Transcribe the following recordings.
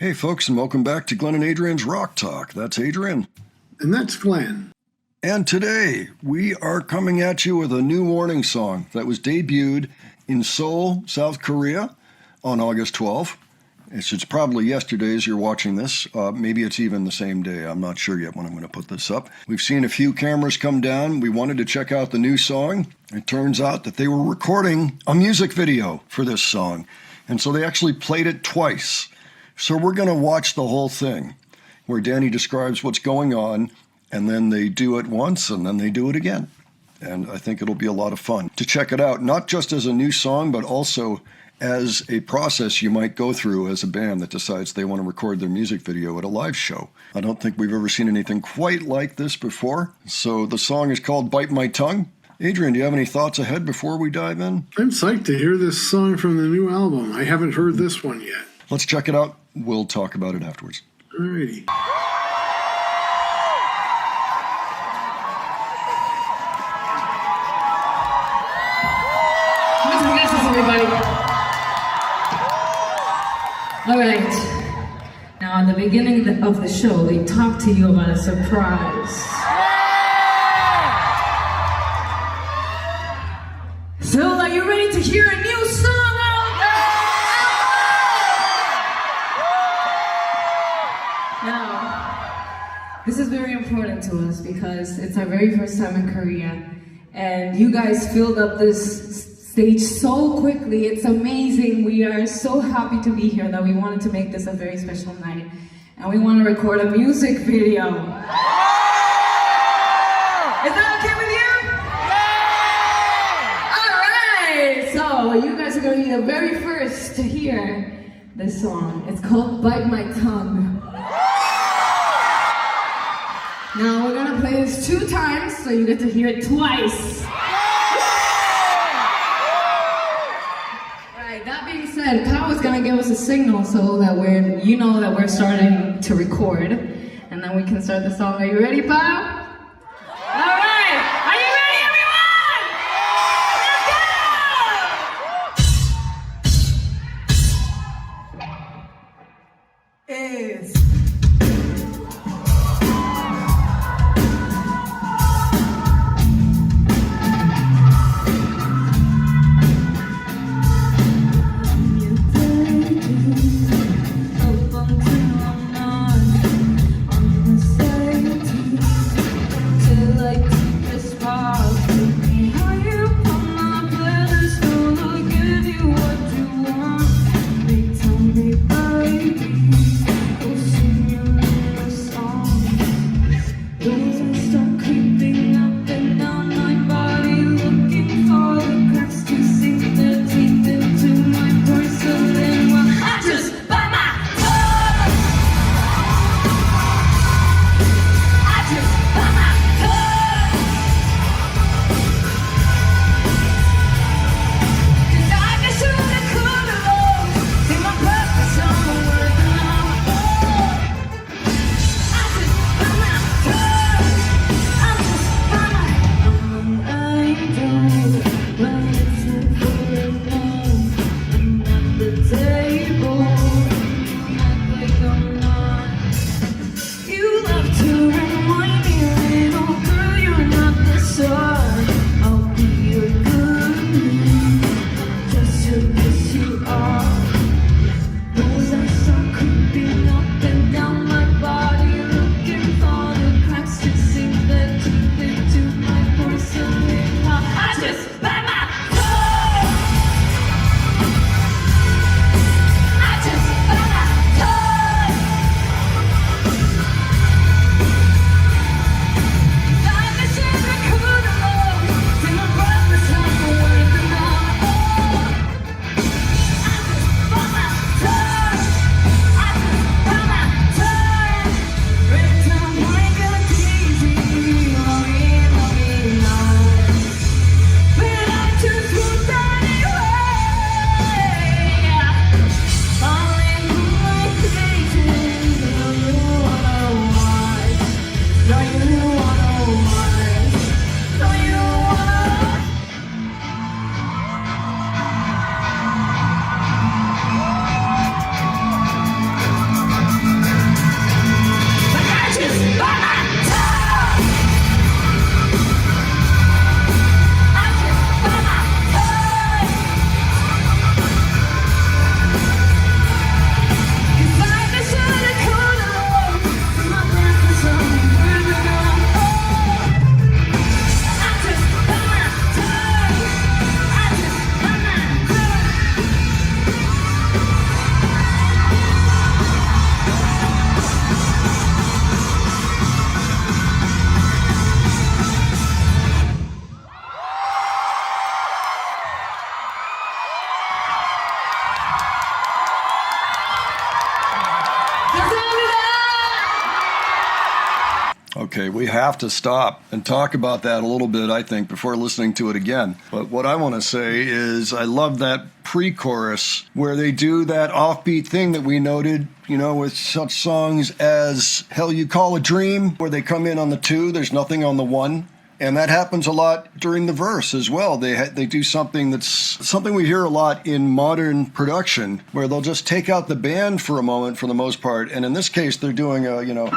Hey folks, and welcome back to Glenn and Adrian's Rock Talk. That's Adrian. And that's Glenn. And today, we are coming at you with a new warning song that was debuted in Seoul, South Korea on August 12th. It's probably yesterday as you're watching this. Maybe it's even the same day. I'm not sure yet when I'm going to put this up. We've seen a few cameras come down. We wanted to check out the new song. It turns out that they were recording a music video for this song. And so they actually played it twice. So we're going to watch the whole thing where Danny describes what's going on, and then they do it once, and then they do it again. And I think it'll be a lot of fun to check it out, not just as a new song, but also as a process you might go through as a band that decides they want to record their music video at a live show. I don't think we've ever seen anything quite like this before. So the song is called Bite My Tongue. Adrian, do you have any thoughts ahead before we dive in? I'm psyched to hear this song from the new album. I haven't heard this one yet. Let's check it out. We'll talk about it afterwards. Alrighty. Everybody. All right. Now, at the beginning of the show, we talked to you about a surprise. So, are you ready to hear a new song? Now, this is very important to us because it's our very first time in Korea, and you guys filled up this stage so quickly. It's amazing. We are so happy to be here that we wanted to make this a very special night, and we want to record a music video. Is that okay with you? All right. So you guys are going to be the very first to hear this song. It's called Bite My Tongue. Now we're gonna play this 2 times, so you get to hear it twice. Right, that being said, Kyle is gonna give us a signal so that we're starting to record, and then we can start the song. Are you ready, Kyle? All right, are you ready, everyone? Let's go! Okay, we have to stop and talk about that a little bit, I think, before listening to it again. But what I want to say is I love that pre-chorus where they do that offbeat thing that we noted, you know, with such songs as Hell You Call a Dream, where they come in on the 2, there's nothing on the 1. And that happens a lot during the verse as well. They do something that's something we hear a lot in modern production, where they'll just take out the band for a moment for the most part. And in this case, they're doing a, you know,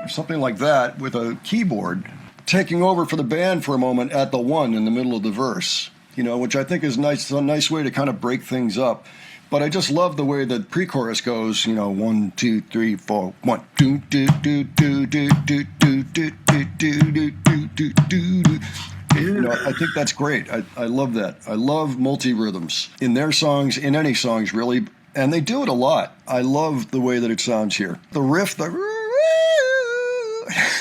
something like that with a keyboard, taking over for the band for a moment at the 1 in the middle of the verse, you know, which I think is nice. It's a nice way to kind of break things up. But I just love the way the pre-chorus goes, you know, 1, 2, 3, 4, 1, 2, do, do, do, do, do, do, do, do, do, do, do, do. You know, I think that's great. I love that. I love multi-rhythms in their songs, in any songs, really. And they do it a lot. I love the way that it sounds here. The riff,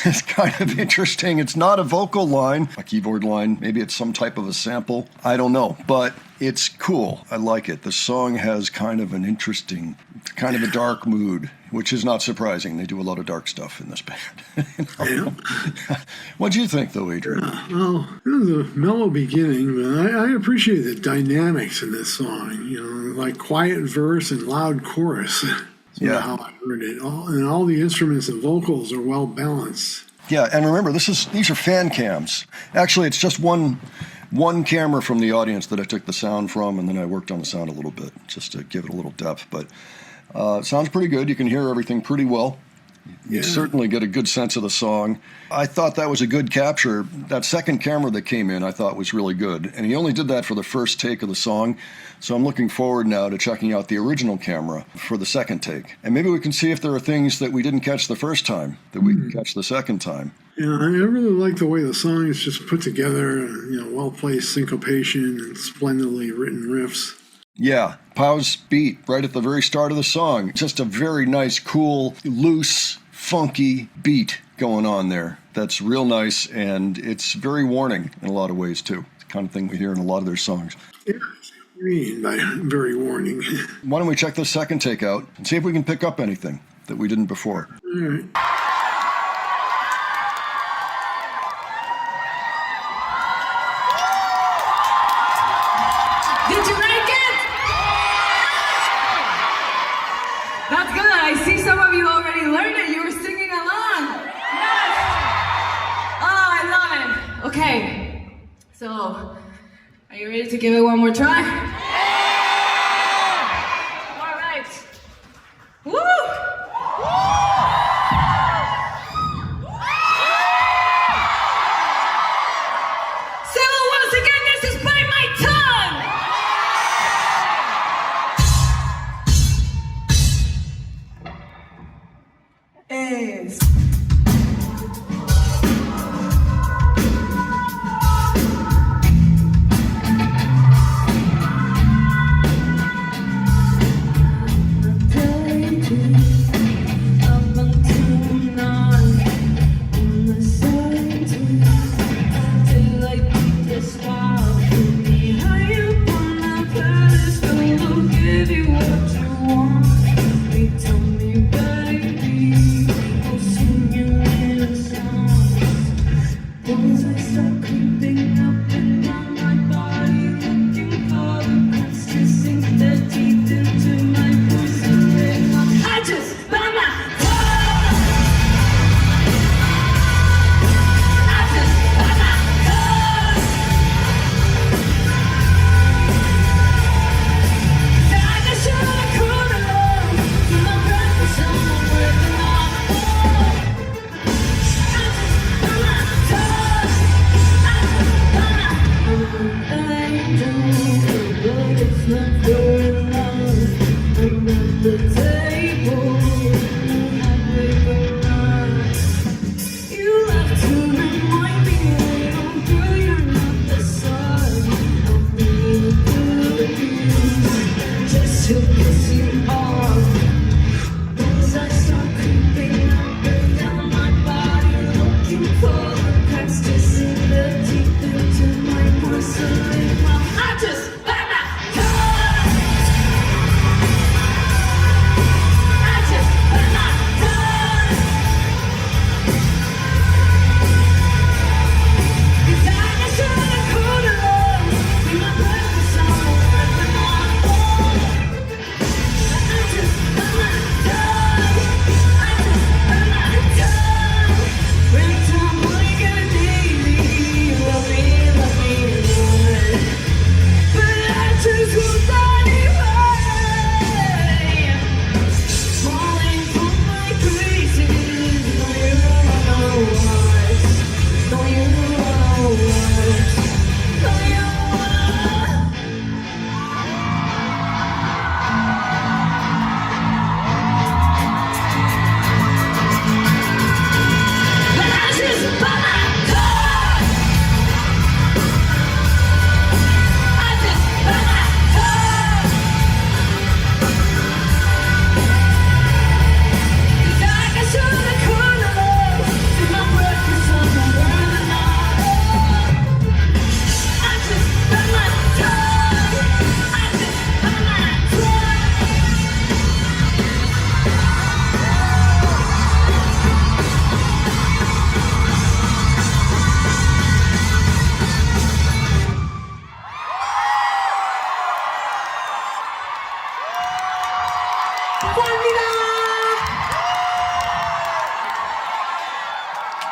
it's kind of interesting. It's not a vocal line, a keyboard line. Maybe it's some type of a sample. I don't know, but it's cool. I like it. The song has kind of an interesting, kind of a dark mood, which is not surprising. They do a lot of dark stuff in this band. What do you think, though, Adrian? Well, it was a mellow beginning, but I appreciate the dynamics in this song. You know, like quiet verse and loud chorus. Yeah, how I heard it. All the instruments and vocals are well balanced. Yeah, and remember, these are fan cams. Actually, it's just one camera from the audience that I took the sound from, and then I worked on the sound a little bit just to give it a little depth. But it sounds pretty good. You can hear everything pretty well. You certainly get a good sense of the song. I thought that was a good capture. That second camera that came in, I thought was really good. And he only did that for the first take of the song. So I'm looking forward now to checking out the original camera for the second take. And maybe we can see if there are things that we didn't catch the first time that we can catch the second time. Yeah, I really like the way the song is just put together, you know, well-placed syncopation and splendidly written riffs. Yeah, Pow's beat right at the very start of the song. Just a very nice, cool, loose, funky beat going on there. That's real nice, and it's very warning in a lot of ways, too. It's the kind of thing we hear in a lot of their songs. Yeah, I mean by very warning. Why don't we check this second take out and see if we can pick up anything that we didn't before. All right. Did you like it? That's good. I see some of you already learned it. You were singing along. Yes. Oh, I love it. Okay. So, are you ready to give it one more try? All right. Woo! So, once again, this is Bite My Tongue. Es. Tell me, baby, oh, sing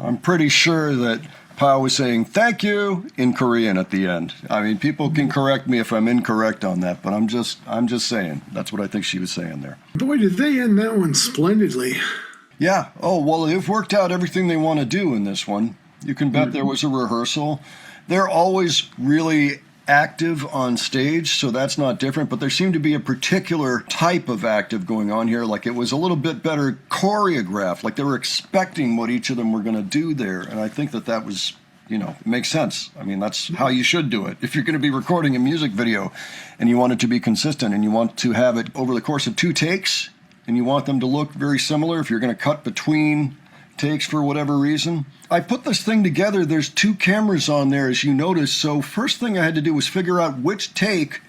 I'm pretty sure that Pa was saying thank you in Korean at the end. I mean, people can correct me if I'm incorrect on that, but I'm just saying. That's what I think she was saying there. Boy, did they end that one splendidly. Yeah. Oh, well, they've worked out everything they want to do in this one. You can bet there was a rehearsal. They're always really active on stage, so that's not different, but there seemed to be a particular type of active going on here. Like it was a little bit better choreographed, like they were expecting what each of them were going to do there. And I think that was, it makes sense. I mean, that's how you should do it. If you're going to be recording a music video and you want it to be consistent and you want to have it over the course of 2 takes and you want them to look very similar, if you're going to cut between takes for whatever reason. I put this thing together. There's 2 cameras on there, as you notice. So first thing I had to do was figure out which take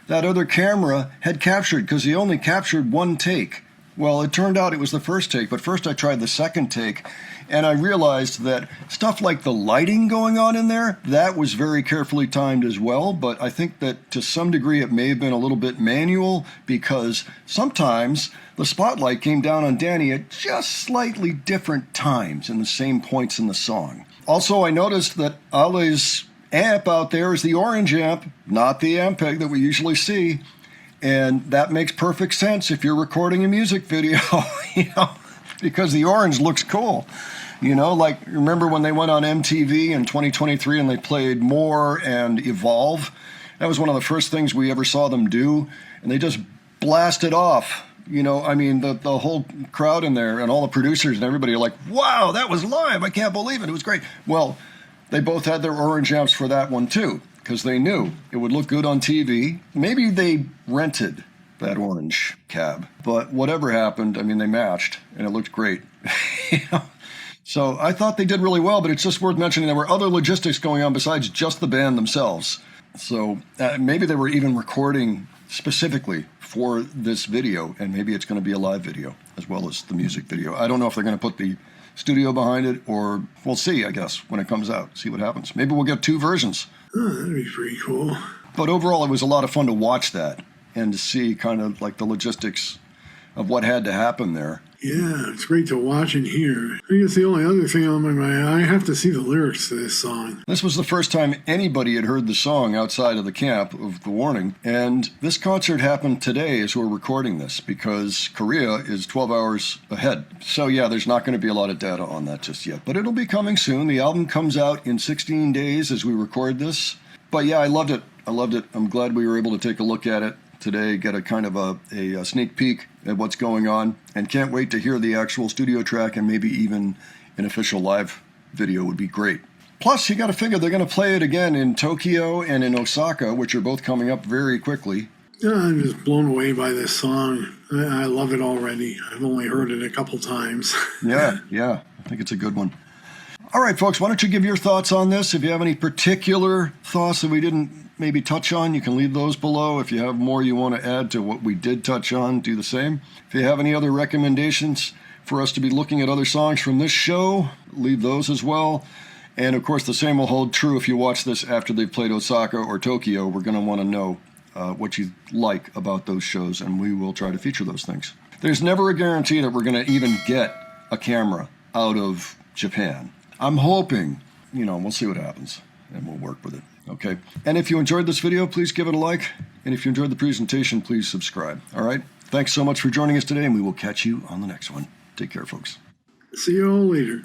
that other camera had captured, because he only captured 1 take. Well, it turned out it was the first take, but first I tried the second take, and I realized that stuff like the lighting going on in there, that was very carefully timed as well, but I think that to some degree it may have been a little bit manual, because sometimes the spotlight came down on Danny at just slightly different times in the same points in the song. Also, I noticed that Ale's amp out there is the orange amp, not the Ampeg that we usually see. And that makes perfect sense if you're recording a music video, because the orange looks cool. Like remember when they went on MTV in 2023 and they played More and Evolve? That was one of the first things we ever saw them do. And they just blasted off. The whole crowd in there and all the producers and everybody are like, wow, that was live. I can't believe it. It was great. Well, they both had their orange amps for that one too, because they knew it would look good on TV. Maybe they rented that orange cab, but whatever happened, they matched and it looked great. So I thought they did really well, but it's just worth mentioning there were other logistics going on besides just the band themselves. So maybe they were even recording specifically for this video, and maybe it's going to be a live video as well as the music video. I don't know if they're going to put the studio behind it, or we'll see, I guess, when it comes out, see what happens. Maybe we'll get 2 versions. Oh, that'd be pretty cool. But overall, it was a lot of fun to watch that and to see kind of like the logistics of what had to happen there. Yeah, it's great to watch and hear. I guess the only other thing on my mind, I have to see the lyrics to this song. This was the first time anybody had heard the song outside of the camp of The Warning. And this concert happened today as we're recording this, because Korea is 12 hours ahead. So yeah, there's not going to be a lot of data on that just yet. But it'll be coming soon. The album comes out in 16 days as we record this. But yeah, I loved it. I'm glad we were able to take a look at it today, get a kind of a sneak peek at what's going on, and can't wait to hear the actual studio track, and maybe even an official live video would be great. Plus, you got to figure they're going to play it again in Tokyo and in Osaka, which are both coming up very quickly. Yeah, I'm just blown away by this song. I love it already. I've only heard it a couple times. Yeah, I think it's a good one. All right, folks, why don't you give your thoughts on this? If you have any particular thoughts that we didn't maybe touch on, you can leave those below. If you have more you want to add to what we did touch on, do the same. If you have any other recommendations for us to be looking at other songs from this show, leave those as well. And of course, the same will hold true if you watch this after they've played Osaka or Tokyo. We're going to want to know what you like about those shows, and we will try to feature those things. There's never a guarantee that we're going to even get a camera out of Japan. I'm hoping, we'll see what happens, and we'll work with it. Okay. And if you enjoyed this video, please give it a like. And if you enjoyed the presentation, please subscribe. All right. Thanks so much for joining us today, and we will catch you on the next one. Take care, folks. See you all later.